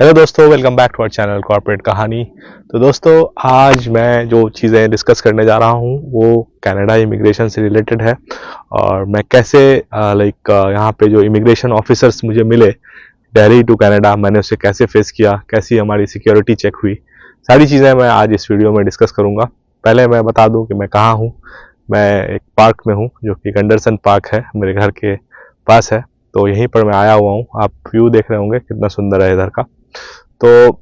Hello दोस्तों, welcome back to our channel corporate Kahani. तो दोस्तों, आज मैं जो चीज़ें डिस्कस करने जा रहा हूँ वो कनाडा इमिग्रेशन से रिलेटेड है। और मैं कैसे यहाँ पे जो इमिग्रेशन ऑफिसर्स मुझे मिले दिल्ली टू कनाडा, मैंने उसे कैसे फेस किया, कैसी हमारी सिक्योरिटी चेक हुई, सारी चीज़ें मैं आज इस वीडियो में डिस्कस करूँगा। पहले मैं बता दूँ कि मैं कहाँ हूँ। मैं एक पार्क में हूँ जो कि गंडरसन पार्क है, मेरे घर के पास है। तो यहीं पर मैं आया हुआ हूँ। आप व्यू देख रहे होंगे कितना सुंदर है इधर का। तो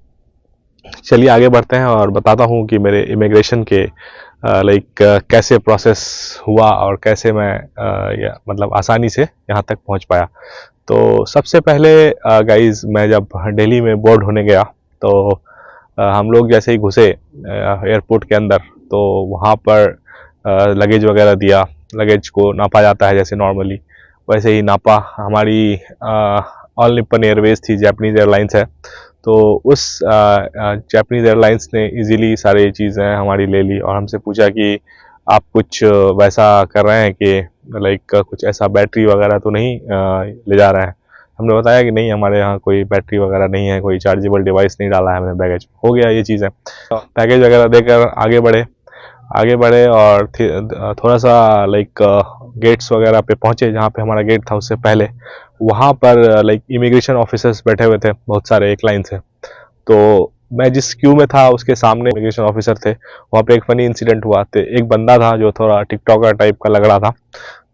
चलिए आगे बढ़ते हैं और बताता हूँ कि मेरे इमिग्रेशन के कैसे प्रोसेस हुआ और कैसे मैं मतलब आसानी से यहाँ तक पहुँच पाया। तो सबसे पहले गाइज, मैं जब दिल्ली में बोर्ड होने गया तो हम लोग जैसे ही घुसे एयरपोर्ट के अंदर, तो वहाँ पर लगेज वगैरह दिया। लगेज को नापा जाता है जैसे नॉर्मली, वैसे ही नापा। हमारी ऑल निप्पन एयरवेज थी, जापानीज एयरलाइंस है। तो उस जापानीज एयरलाइंस ने इजीली सारी चीज़ें हमारी ले ली और हमसे पूछा कि आप कुछ वैसा कर रहे हैं कि कुछ ऐसा बैटरी वगैरह तो नहीं ले जा रहे हैं। हमने बताया कि नहीं, हमारे यहाँ कोई बैटरी वगैरह नहीं है, कोई चार्जेबल डिवाइस नहीं डाला है हमने बैगेज। हो गया ये चीज़ें, बैगेज वगैरह देकर आगे बढ़े और थोड़ा सा गेट्स वगैरह पे पहुंचे। जहाँ पे हमारा गेट था उससे पहले वहाँ पर इमिग्रेशन ऑफिसर्स बैठे हुए थे बहुत सारे, एक लाइन से। तो मैं जिस क्यू में था उसके सामने इमिग्रेशन ऑफिसर थे। वहाँ पे एक फनी इंसिडेंट हुआ। तो एक बंदा था जो थोड़ा टिकटॉकर टाइप का लग रहा था।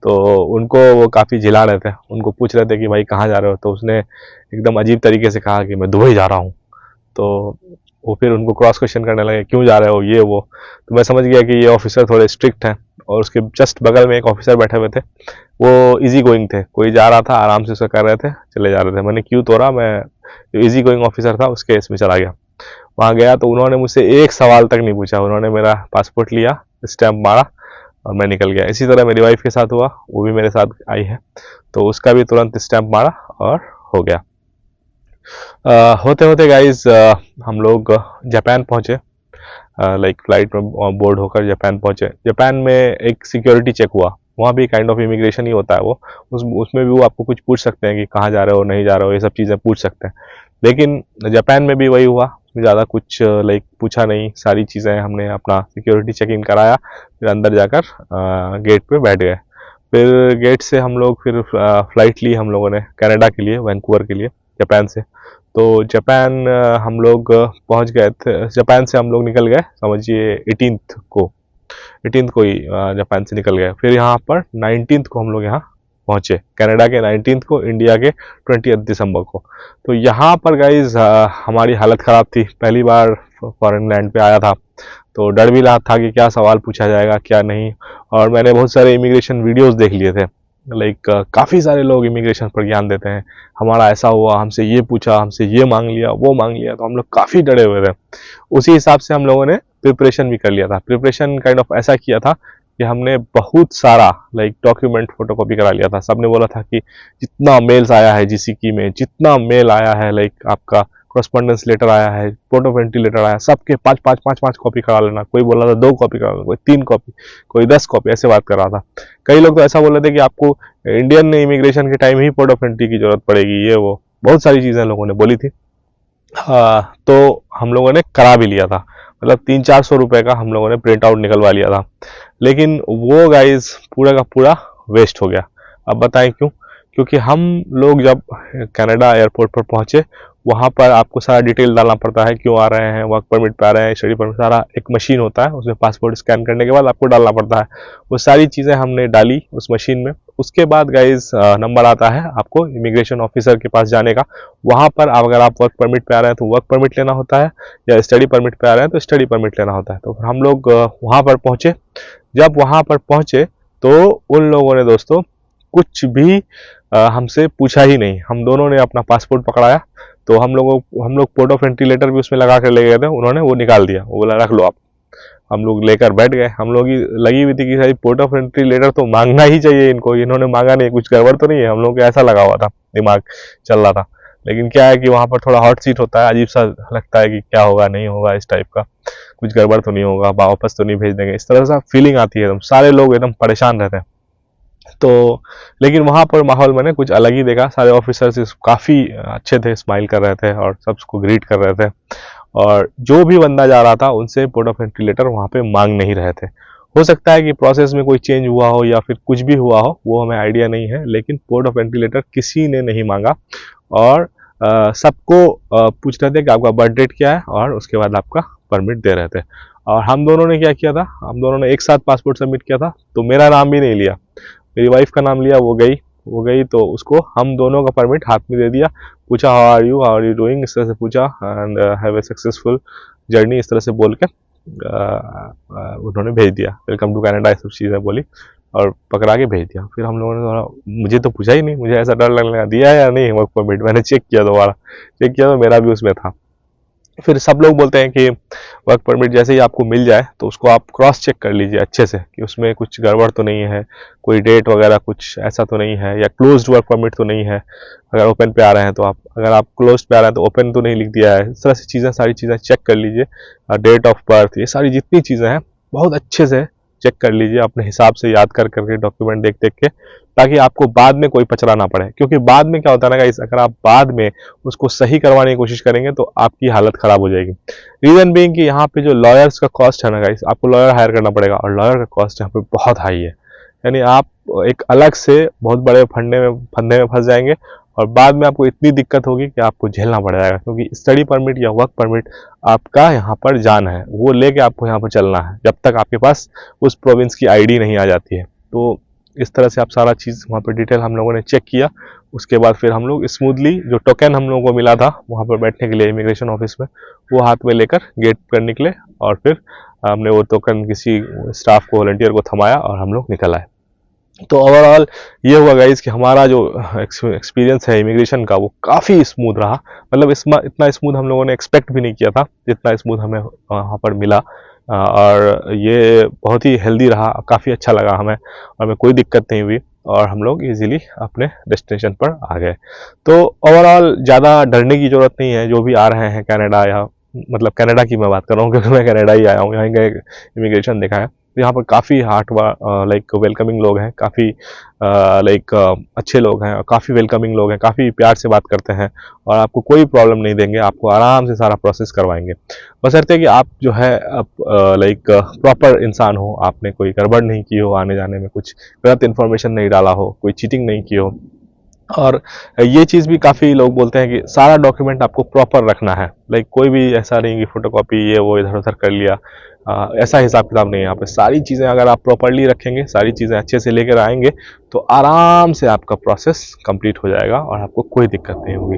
तो उनको वो काफ़ी झिला रहे थे, उनको पूछ रहे थे कि भाई कहाँ जा रहे हो। तो उसने एकदम अजीब तरीके से कहा कि मैं दुबई जा रहा हूँ। तो वो फिर उनको क्रॉस क्वेश्चन करने लगे, क्यों जा रहे हो ये वो। तो मैं समझ गया कि ये ऑफिसर थोड़े स्ट्रिक्ट हैं। और उसके जस्ट बगल में एक ऑफिसर बैठे हुए थे, वो इजी गोइंग थे। कोई जा रहा था आराम से उसे कर रहे थे, चले जा रहे थे। मैंने क्यों तोड़ा, मैं जो इजी गोइंग ऑफिसर था उसके इसमें चला गया। वहाँ गया तो उन्होंने मुझसे एक सवाल तक नहीं पूछा। उन्होंने मेरा पासपोर्ट लिया, स्टैंप मारा और मैं निकल गया। इसी तरह मेरी वाइफ के साथ हुआ, वो भी मेरे साथ आई है, तो उसका भी तुरंत स्टैंप मारा और हो गया। होते होते गाइज हम लोग जापान पहुँचे। फ्लाइट में बोर्ड होकर जापान पहुँचे। जापान में एक सिक्योरिटी चेक हुआ। वहाँ भी काइंड ऑफ इमिग्रेशन ही होता है वो। उसमें भी वो आपको कुछ पूछ सकते हैं कि कहाँ जा रहे हो, नहीं जा रहे हो, ये सब चीज़ें पूछ सकते हैं। लेकिन जापान में भी वही हुआ, ज़्यादा कुछ पूछा नहीं। सारी चीज़ें हमने अपना सिक्योरिटी चेक इन कराया, फिर अंदर जाकर गेट पे बैठ गए। फिर गेट से हम लोग फिर फ्लाइट ली हम लोगों ने कनाडा के लिए, वैंकूवर के लिए, जापान से। तो जापान हम लोग पहुंच गए थे। जापान से हम लोग निकल गए समझिए 18th को ही जापान से निकल गए। फिर यहाँ पर 19th को हम लोग यहाँ पहुँचे, कनाडा के 19th को, इंडिया के 20 दिसंबर को। तो यहाँ पर गाइज हमारी हालत ख़राब थी। पहली बार फॉरेन लैंड पे आया था, तो डर भी रहा था कि क्या सवाल पूछा जाएगा क्या नहीं। और मैंने बहुत सारे इमिग्रेशन वीडियोस देख लिए थे। काफ़ी सारे लोग इमिग्रेशन पर ज्ञान देते हैं, हमारा ऐसा हुआ, हमसे ये पूछा, हमसे ये मांग लिया, वो मांग लिया। तो हम लोग काफ़ी डरे हुए थे। उसी हिसाब से हम लोगों ने प्रिपरेशन भी कर लिया था। प्रिपरेशन काइंड ऑफ ऐसा किया था कि हमने बहुत सारा डॉक्यूमेंट फोटोकॉपी करा लिया था। सबने बोला था कि जितना मेल्स आया है जीसीकी में, जितना मेल आया है, आपका कॉरेस्पॉन्डेंस लेटर आया है, पोर्ट ऑफ एंट्री लेटर आया, सबके पाँच कॉपी करा लेना। कोई बोला था 2 कॉपी करा लेना, कोई 3 कॉपी, कोई 10 कॉपी, ऐसे बात कर रहा था। कई लोग तो ऐसा बोल रहे थे कि आपको इंडियन इमिग्रेशन के time he port of entry की जरूरत पड़ेगी, ये वो बहुत सारी चीज़ें लोगों ने बोली थी। तो हम लोगों ने करा भी लिया था। मतलब 300-400 रुपए का हम लोगों ने प्रिंट आउट निकलवा लिया था। लेकिन वो गाइज पूरा का पूरा वेस्ट हो गया। अब बताएं क्यों? क्योंकि हम लोग जब कनाडा एयरपोर्ट पर पहुंचे, वहाँ पर आपको सारा डिटेल डालना पड़ता है, क्यों आ रहे हैं, वर्क परमिट पे आ रहे हैं, स्टडी परमिट, सारा एक मशीन होता है, उसमें पासपोर्ट स्कैन करने के बाद आपको डालना पड़ता है। वो सारी चीज़ें हमने डाली उस मशीन में। उसके बाद गाइज नंबर आता है आपको इमिग्रेशन ऑफिसर के पास जाने का। वहाँ पर अगर आप वर्क परमिट पे आ रहे हैं तो वर्क परमिट लेना होता है, या स्टडी परमिट पे आ रहे हैं तो स्टडी परमिट लेना होता है। तो हम लोग वहाँ पर पहुँचे। जब वहाँ पर पहुँचे तो उन लोगों ने दोस्तों कुछ भी हमसे पूछा ही नहीं। हम दोनों ने अपना पासपोर्ट पकड़ाया, तो हम लोग पोर्ट ऑफ एंट्री लेटर भी उसमें लगा कर ले गए थे। उन्होंने वो निकाल दिया, वो बोला रख लो आप। हम लोग लेकर बैठ गए। हम लोग की लगी हुई थी कि भाई पोर्ट ऑफ एंट्री लेटर तो मांगना ही चाहिए इनको, इन्होंने मांगा नहीं, कुछ गड़बड़ तो नहीं है। हम लोग को ऐसा लगा हुआ था, दिमाग चल रहा था। लेकिन क्या है कि वहाँ पर थोड़ा हॉट सीट होता है, अजीब सा लगता है कि क्या होगा नहीं होगा, इस टाइप का कुछ गड़बड़ तो नहीं होगा, वापस तो नहीं भेज देंगे, इस तरह से फीलिंग आती है। एकदम सारे लोग एकदम परेशान रहते हैं। तो लेकिन वहाँ पर माहौल मैंने कुछ अलग ही देखा। सारे ऑफिसर्स काफ़ी अच्छे थे, स्माइल कर रहे थे और सबको ग्रीट कर रहे थे, और जो भी बंदा जा रहा था उनसे पोर्ट ऑफ एंट्री लेटर वहाँ पे मांग नहीं रहे थे। हो सकता है कि प्रोसेस में कोई चेंज हुआ हो या फिर कुछ भी हुआ हो, वो हमें आइडिया नहीं है, लेकिन पोर्ट ऑफ एंट्री लेटर किसी ने नहीं मांगा। और सबको पूछ रहे थे कि आपका बर्थ डेट क्या है, और उसके बाद आपका परमिट दे रहे थे। और हम दोनों ने क्या किया था, हम दोनों ने एक साथ पासपोर्ट सबमिट किया था, तो मेरा नाम भी नहीं लिया, मेरी वाइफ का नाम लिया। वो गई तो उसको हम दोनों का परमिट हाथ में दे दिया। पूछा हाउ आर यू डूइंग, इस तरह से पूछा, and have a successful journey, इस तरह से बोल के उन्होंने भेज दिया। वेलकम टू कनाडा, ये सब चीज़ें बोली और पकड़ा के भेज दिया। फिर हम लोगों ने थोड़ा, मुझे तो पूछा ही नहीं, मुझे ऐसा डर लगने लगा दिया है या नहीं वर्क परमिट। मैंने चेक किया, दोबारा चेक किया तो मेरा भी उसमें था। फिर सब लोग बोलते हैं कि वर्क परमिट जैसे ही आपको मिल जाए तो उसको आप क्रॉस चेक कर लीजिए अच्छे से कि उसमें कुछ गड़बड़ तो नहीं है, कोई डेट वगैरह कुछ ऐसा तो नहीं है, या क्लोज्ड वर्क परमिट तो नहीं है। अगर ओपन पे आ रहे हैं तो आप, अगर आप क्लोज्ड पे आ रहे हैं तो ओपन तो नहीं लिख दिया है। इस तरह से चीज़ें, सारी चीज़ें चेक कर लीजिए। डेट ऑफ बर्थ, ये सारी जितनी चीज़ें हैं बहुत अच्छे से चेक कर लीजिए, अपने हिसाब से याद कर करके डॉक्यूमेंट देख देख के, ताकि आपको बाद में कोई पचड़ा ना पड़े। क्योंकि बाद में क्या होता है ना गाइस, अगर आप बाद में उसको सही करवाने की कोशिश करेंगे तो आपकी हालत खराब हो जाएगी। रीजन बीइंग कि यहाँ पे जो लॉयर्स का कॉस्ट है ना गाइस, आपको लॉयर हायर करना पड़ेगा, और लॉयर का कॉस्ट यहाँ पे बहुत हाई है। यानी आप एक अलग से बहुत बड़े फंदे में फंस जाएंगे, और बाद में आपको इतनी दिक्कत होगी कि आपको झेलना पड़ जाएगा। क्योंकि स्टडी परमिट या वर्क परमिट आपका यहाँ पर जान है, वो लेके आपको यहाँ पर चलना है जब तक आपके पास उस प्रोविंस की आईडी नहीं आ जाती है। तो इस तरह से आप सारा चीज़ वहाँ पर डिटेल हम लोगों ने चेक किया। उसके बाद फिर हम लोग स्मूथली, जो टोकन हम लोगों को मिला था वहाँ पर बैठने के लिए इमिग्रेशन ऑफिस में, वो हाथ में लेकर गेट पर निकले, और फिर हमने वो टोकन किसी स्टाफ को, वॉलंटियर को थमाया, और हम लोग निकल आए। तो ओवरऑल ये हुआ गाइज कि हमारा जो एक्सपीरियंस है इमिग्रेशन का, वो काफ़ी स्मूथ रहा। मतलब इतना स्मूथ हम लोगों ने एक्सपेक्ट भी नहीं किया था, जितना स्मूथ हमें वहाँ पर मिला। और ये बहुत ही हेल्दी रहा, काफ़ी अच्छा लगा हमें, और हमें कोई दिक्कत नहीं हुई, और हम लोग इजीली अपने डेस्टिनेशन पर आ गए। तो ओवरऑल ज़्यादा डरने की ज़रूरत नहीं है। जो भी आ रहे हैं कनाडा, या मतलब कनाडा की मैं बात कर रहा हूँ क्योंकि मैं कनाडा ही आया हूँ, यहाँ का इमिग्रेशन देखा है। तो यहाँ पर काफ़ी लाइक वेलकमिंग लोग हैं, काफ़ी लाइक अच्छे लोग हैं, और काफ़ी वेलकमिंग लोग हैं, काफ़ी प्यार से बात करते हैं, और आपको कोई प्रॉब्लम नहीं देंगे, आपको आराम से सारा प्रोसेस करवाएंगे। बशर्ते कि आप जो है आप लाइक प्रॉपर इंसान हो, आपने कोई गड़बड़ नहीं की हो, आने जाने में कुछ गलत इन्फॉर्मेशन नहीं डाला हो, कोई चीटिंग नहीं की हो। और ये चीज़ भी काफ़ी लोग बोलते हैं कि सारा डॉक्यूमेंट आपको प्रॉपर रखना है। लाइक कोई भी ऐसा नहीं कि फोटोकॉपी ये वो इधर उधर कर लिया, ऐसा हिसाब किताब नहीं है यहाँ पे। सारी चीज़ें अगर आप प्रॉपरली रखेंगे, सारी चीज़ें अच्छे से लेकर आएंगे, तो आराम से आपका प्रोसेस कंप्लीट हो जाएगा और आपको कोई दिक्कत नहीं होगी।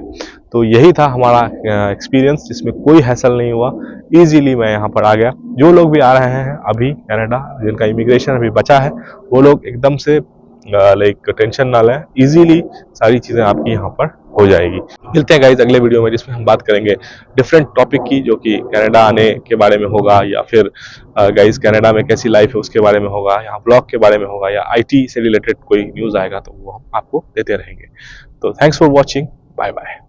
तो यही था हमारा एक्सपीरियंस, जिसमें कोई हैसल नहीं हुआ। ईजीली मैं यहाँ पर आ गया। जो लोग भी आ रहे हैं अभी कनाडा, जिनका इमिग्रेशन अभी बचा है, वो लोग एकदम से लाइक टेंशन ना लें, इजीली सारी चीज़ें आपकी यहाँ पर हो जाएगी। मिलते हैं गाइज अगले वीडियो में, जिसमें हम बात करेंगे डिफरेंट टॉपिक की, जो कि कनाडा आने के बारे में होगा, या फिर गाइज कनाडा में कैसी लाइफ है उसके बारे में होगा, या ब्लॉग के बारे में होगा, या आईटी से रिलेटेड कोई न्यूज़ आएगा तो वो हम आपको देते रहेंगे। तो thanks for watching, bye bye.